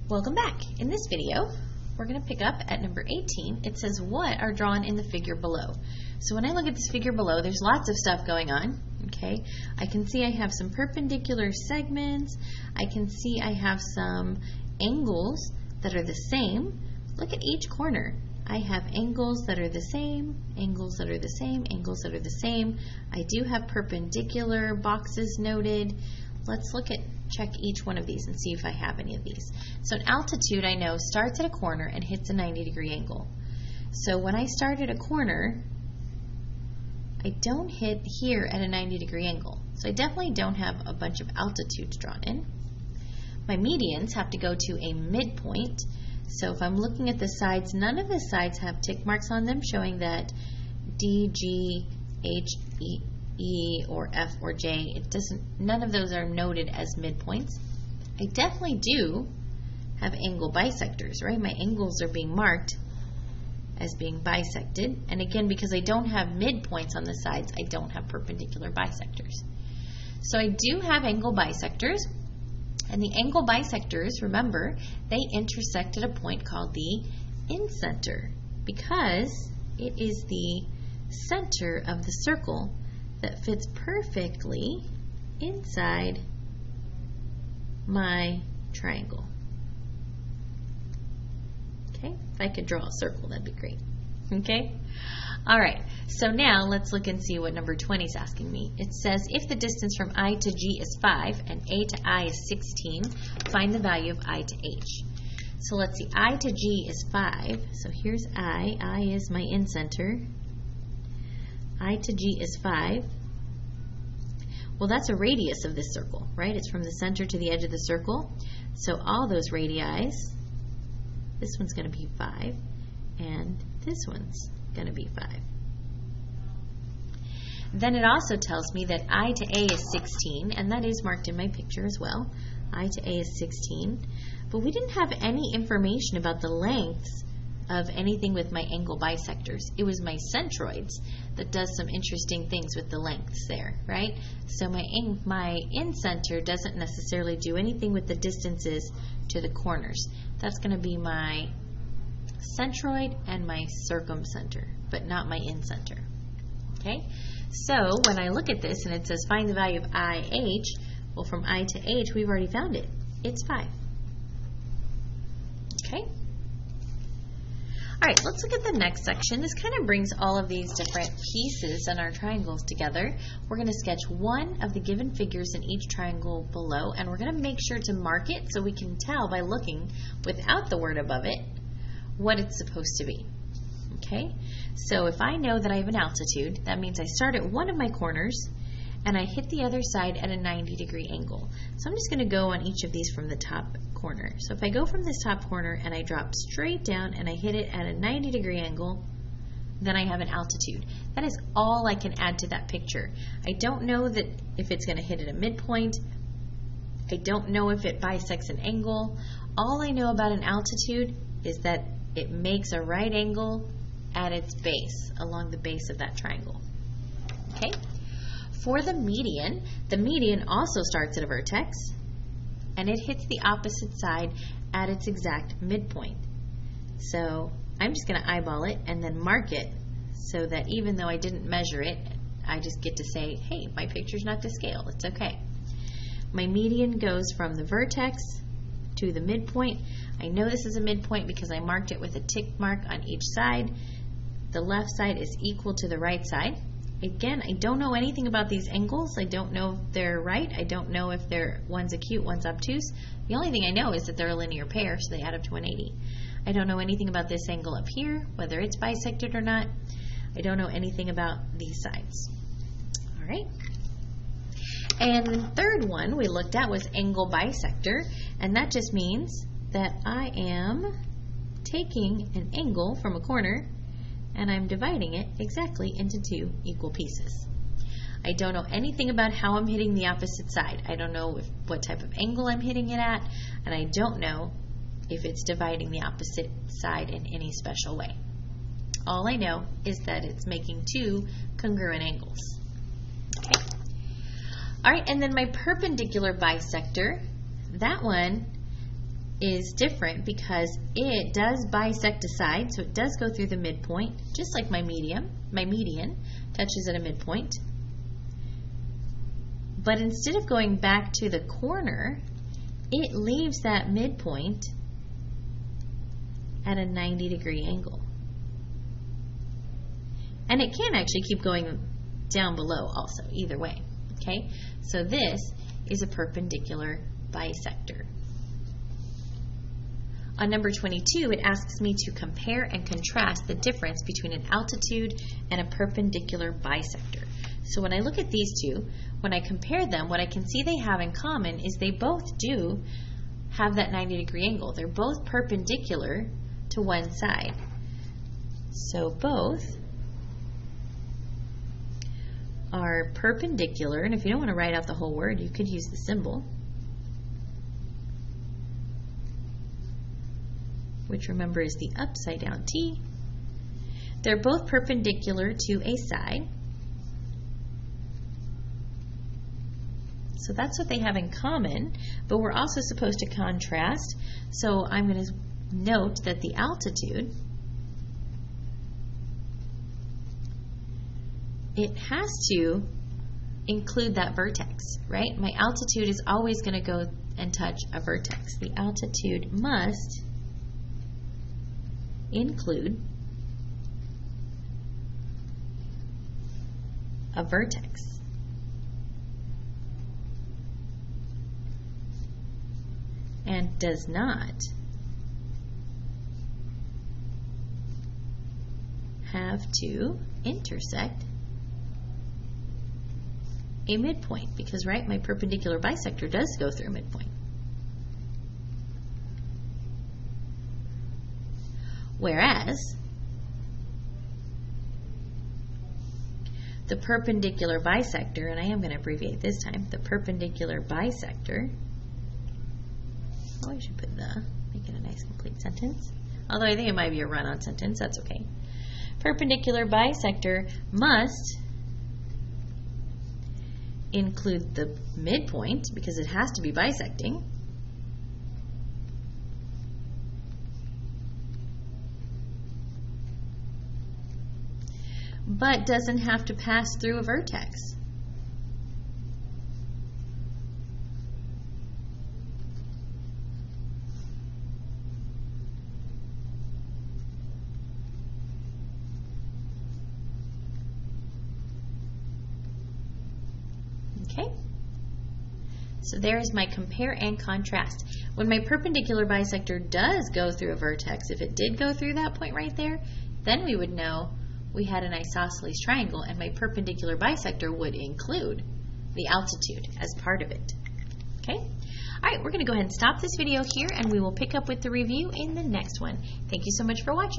Welcome back. In this video, we're going to pick up at number 18. It says, what are drawn in the figure below? So when I look at this figure below, there's lots of stuff going on. Okay, I can see I have some perpendicular segments. I can see I have some angles that are the same. Look at each corner. I have angles that are the same, angles that are the same, angles that are the same. I do have perpendicular boxes noted. Let's check each one of these and see if I have any of these. So an altitude, I know, starts at a corner and hits a 90-degree angle. So when I start at a corner, I don't hit here at a 90-degree angle. So I definitely don't have a bunch of altitudes drawn in. My medians have to go to a midpoint. So if I'm looking at the sides, none of the sides have tick marks on them showing that D, G, H, E, or F, or J. None of those are noted as midpoints. I definitely do have angle bisectors, right? My angles are being marked as being bisected. And again, because I don't have midpoints on the sides, I don't have perpendicular bisectors. So I do have angle bisectors. And the angle bisectors, remember, they intersect at a point called the incenter because it is the center of the circle that fits perfectly inside my triangle. Okay, if I could draw a circle, that'd be great. Okay, all right, so now let's look and see what number 20 is asking me. It says, if the distance from I to G is 5 and A to I is 16, find the value of I to H. So let's see, I to G is 5, so here's I is my incenter. I to G is 5. Well, that's a radius of this circle, right? It's from the center to the edge of the circle. So all those radii, this one's going to be 5, and this one's going to be 5. Then it also tells me that I to A is 16, and that is marked in my picture as well. I to A is 16, but we didn't have any information about the lengths of anything with my angle bisectors. It was my centroids that does some interesting things with the lengths there, right? So my incenter doesn't necessarily do anything with the distances to the corners. That's going to be my centroid and my circumcenter, but not my incenter. Okay? So when I look at this and it says find the value of IH, well, from I to H, we've already found it. It's 5. Okay? All right, let's look at the next section. This kind of brings all of these different pieces in our triangles together. We're going to sketch one of the given figures in each triangle below, and we're going to make sure to mark it so we can tell by looking without the word above it what it's supposed to be. Okay, so if I know that I have an altitude, that means I start at one of my corners and I hit the other side at a 90-degree angle. So I'm just going to go on each of these from the top corner. So if I go from this top corner and I drop straight down and I hit it at a 90-degree angle, then I have an altitude. That is all I can add to that picture. I don't know that if it's going to hit at a midpoint. I don't know if it bisects an angle. All I know about an altitude is that it makes a right angle at its base, along the base of that triangle. Okay? For the median also starts at a vertex, and it hits the opposite side at its exact midpoint. So I'm just going to eyeball it and then mark it so that even though I didn't measure it, I just get to say, hey, my picture's not to scale. It's okay. My median goes from the vertex to the midpoint. I know this is a midpoint because I marked it with a tick mark on each side. The left side is equal to the right side. Again, I don't know anything about these angles. I don't know if they're right. I don't know if one's acute, one's obtuse. The only thing I know is that they're a linear pair, so they add up to 180. I don't know anything about this angle up here, whether it's bisected or not. I don't know anything about these sides. All right. And the third one we looked at was angle bisector, and that just means that I am taking an angle from a corner and I'm dividing it exactly into two equal pieces. I don't know anything about how I'm hitting the opposite side. I don't know what type of angle I'm hitting it at, and I don't know if it's dividing the opposite side in any special way. All I know is that it's making two congruent angles. Okay. All right, and then my perpendicular bisector, that one is different because it does bisect a side, so it does go through the midpoint, just like my median touches at a midpoint. But instead of going back to the corner, it leaves that midpoint at a 90-degree angle. And it can actually keep going down below also, either way. Okay, so this is a perpendicular bisector. On number 22, it asks me to compare and contrast the difference between an altitude and a perpendicular bisector. So when I look at these two, when I compare them, what I can see they have in common is they both do have that 90-degree angle. They're both perpendicular to one side. So both are perpendicular, and if you don't want to write out the whole word, you could use the symbol, which remember is the upside down T. They're both perpendicular to a side. So that's what they have in common, but we're also supposed to contrast. So I'm going to note that the altitude, it has to include that vertex, right? My altitude is always going to go and touch a vertex. The altitude must include a vertex. And does not have to intersect a midpoint, because right, my perpendicular bisector does go through a midpoint. Whereas the perpendicular bisector, and I am going to abbreviate this time, the perpendicular bisector, oh, I should put the, make it a nice complete sentence, although I think it might be a run-on sentence, that's okay. Perpendicular bisector must include the midpoint, because it has to be bisecting, but doesn't have to pass through a vertex. Okay, so there's my compare and contrast. When my perpendicular bisector does go through a vertex, if it did go through that point right there, then we would know we had an isosceles triangle, and my perpendicular bisector would include the altitude as part of it. Okay? All right, we're going to go ahead and stop this video here, and we will pick up with the review in the next one. Thank you so much for watching.